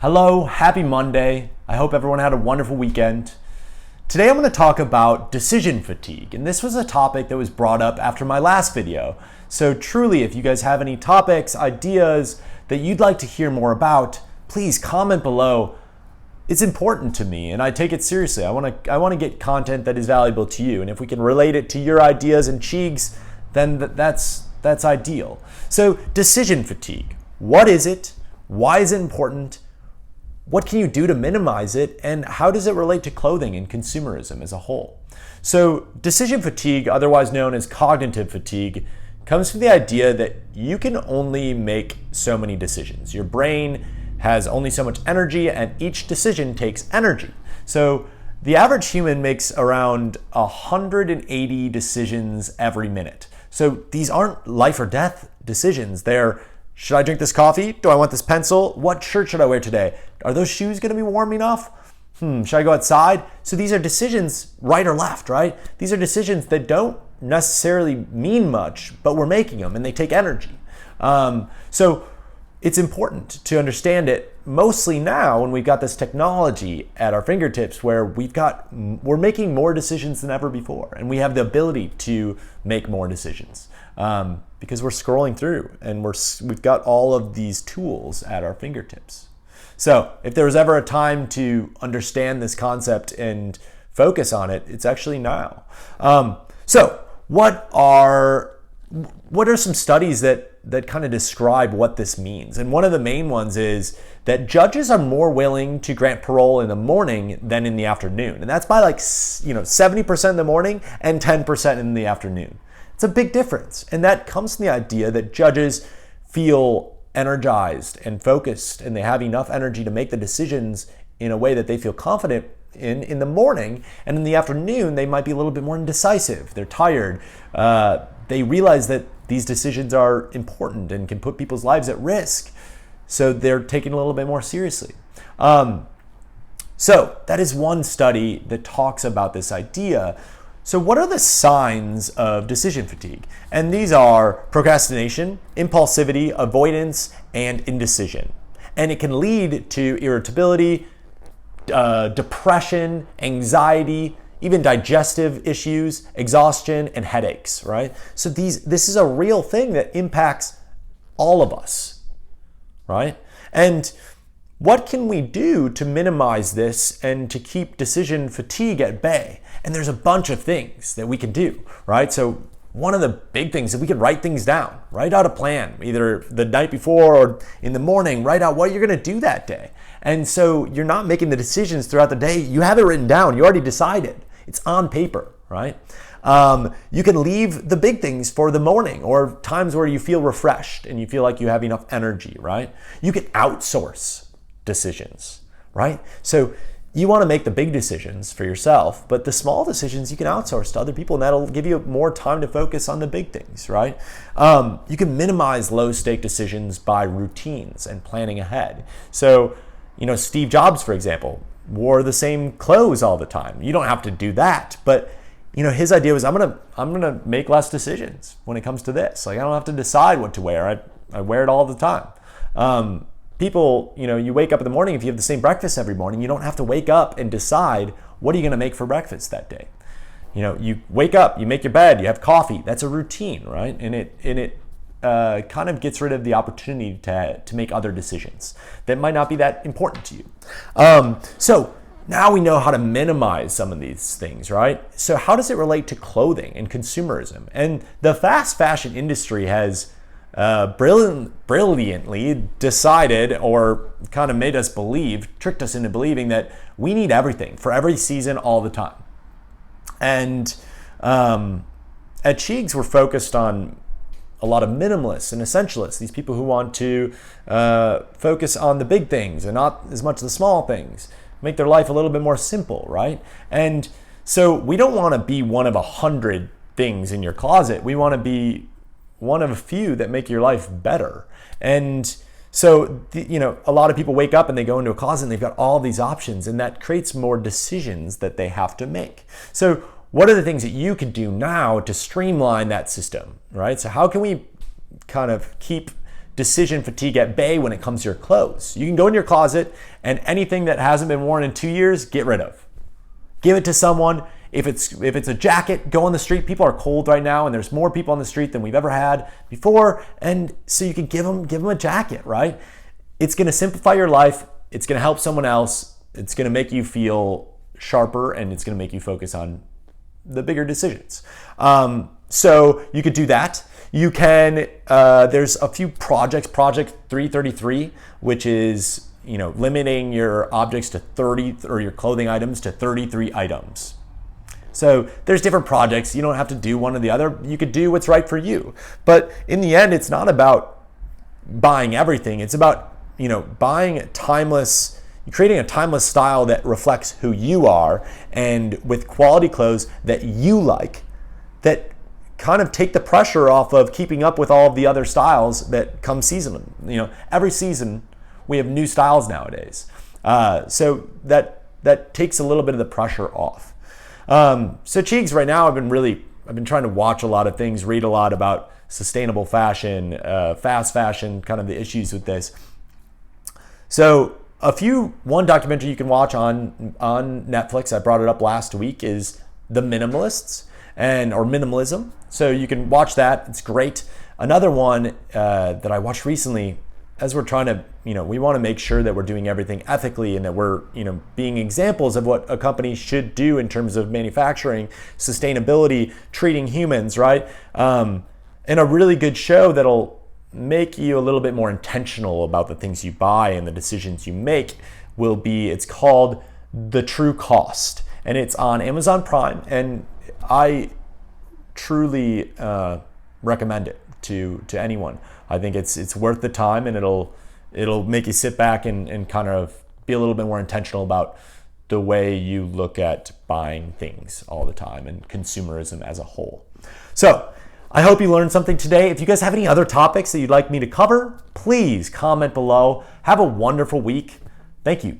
Hello, happy Monday. I hope everyone had a wonderful weekend. Today I'm going to talk about decision fatigue, and this was a topic that was brought up after my last video. So truly, if you guys have any topics, ideas that you'd like to hear more about, please comment below. It's important to me and I take it seriously. I want to get content that is valuable to you, and if we can relate it to your ideas and Cheegs, then that's ideal. So decision fatigue, what is it? Why is it important? What can you do to minimize it, and how does it relate to clothing and consumerism as a whole? So decision fatigue, otherwise known as cognitive fatigue, comes from the idea that you can only make so many decisions. Your brain has only so much energy, and each decision takes energy. So the average human makes around 180 decisions every minute. So these aren't life or death decisions. They're, should I drink this coffee? Do I want this pencil? What shirt should I wear today? Are those shoes going to be warm enough? Should I go outside? So these are decisions, right or left, right? These are decisions that don't necessarily mean much, but we're making them and they take energy. So it's important to understand it mostly now when we've got this technology at our fingertips where we're making more decisions than ever before, and we have the ability to make more decisions. Because we're scrolling through and we've got all of these tools at our fingertips. So if there was ever a time to understand this concept and focus on it, it's actually now. So what are some studies that kind of describe what this means? And one of the main ones is that judges are more willing to grant parole in the morning than in the afternoon. And that's by 70% in the morning and 10% in the afternoon. It's a big difference, and that comes from the idea that judges feel energized and focused, and they have enough energy to make the decisions in a way that they feel confident in the morning, and in the afternoon they might be a little bit more indecisive. They're tired. They realize that these decisions are important and can put people's lives at risk, so they're taken a little bit more seriously. So that is one study that talks about this idea. So what are the signs of decision fatigue? And these are procrastination, impulsivity, avoidance, and indecision. And it can lead to irritability, depression, anxiety, even digestive issues, exhaustion, and headaches, right? So this is a real thing that impacts all of us, right? And what can we do to minimize this and to keep decision fatigue at bay? And there's a bunch of things that we can do, right? So one of the big things is we can write things down, write out a plan, either the night before or in the morning, write out what you're gonna do that day. And so you're not making the decisions throughout the day. You have it written down, you already decided. It's on paper, right? You can leave the big things for the morning or times where you feel refreshed and you feel like you have enough energy, right? You can outsource decisions, right? So you want to make the big decisions for yourself, but the small decisions you can outsource to other people, and that'll give you more time to focus on the big things, right? You can minimize low-stake decisions by routines and planning ahead. So, Steve Jobs, for example, wore the same clothes all the time. You don't have to do that, but his idea was, I'm gonna make less decisions when it comes to this. Like, I don't have to decide what to wear. I wear it all the time. People, you wake up in the morning, if you have the same breakfast every morning, you don't have to wake up and decide what are you going to make for breakfast that day. You wake up, you make your bed, you have coffee. That's a routine, right? And it kind of gets rid of the opportunity to make other decisions that might not be that important to you. So now we know how to minimize some of these things, right? So how does it relate to clothing and consumerism? And the fast fashion industry has brilliantly decided, or kind of made us tricked us into believing that we need everything for every season all the time. And at Cheegs, we're focused on a lot of minimalists and essentialists, these people who want to focus on the big things and not as much the small things, make their life a little bit more simple, right? And so we don't want to be one of 100 things in your closet. We want to be one of a few that make your life better. And so, a lot of people wake up and they go into a closet and they've got all these options, and that creates more decisions that they have to make. So what are the things that you can do now to streamline that system, right? So how can we kind of keep decision fatigue at bay when it comes to your clothes. You can go in your closet and anything that hasn't been worn in 2 years, get rid of. Give it to someone. If it's a jacket, go on the street. People are cold right now, and there's more people on the street than we've ever had before. And so you can give them a jacket, right? It's going to simplify your life. It's going to help someone else. It's going to make you feel sharper, and it's going to make you focus on the bigger decisions. So you could do that. You can, there's a few projects, Project 333, which is, limiting your objects to 30, or your clothing items to 33 items. So there's different projects. You don't have to do one or the other. You could do what's right for you. But in the end, it's not about buying everything. It's about, buying creating a timeless style that reflects who you are, and with quality clothes that you like, that kind of take the pressure off of keeping up with all of the other styles that come seasonal. Every season we have new styles nowadays. So that takes a little bit of the pressure off. So Cheegs, right now I've been trying to watch a lot of things, read a lot about sustainable fashion, fast fashion, kind of the issues with this. So one documentary you can watch on Netflix, I brought it up last week, is The Minimalists, or Minimalism. So you can watch that. It's great. Another one that I watched recently, as we're trying to, we want to make sure that we're doing everything ethically, and that we're, being examples of what a company should do in terms of manufacturing, sustainability, treating humans, right? And a really good show that'll make you a little bit more intentional about the things you buy and the decisions you make it's called The True Cost, and it's on Amazon Prime, and I truly recommend it to anyone. I think it's worth the time, and it'll make you sit back and kind of be a little bit more intentional about the way you look at buying things all the time and consumerism as a whole. So I hope you learned something today. If you guys have any other topics that you'd like me to cover, please comment below. Have a wonderful week. Thank you.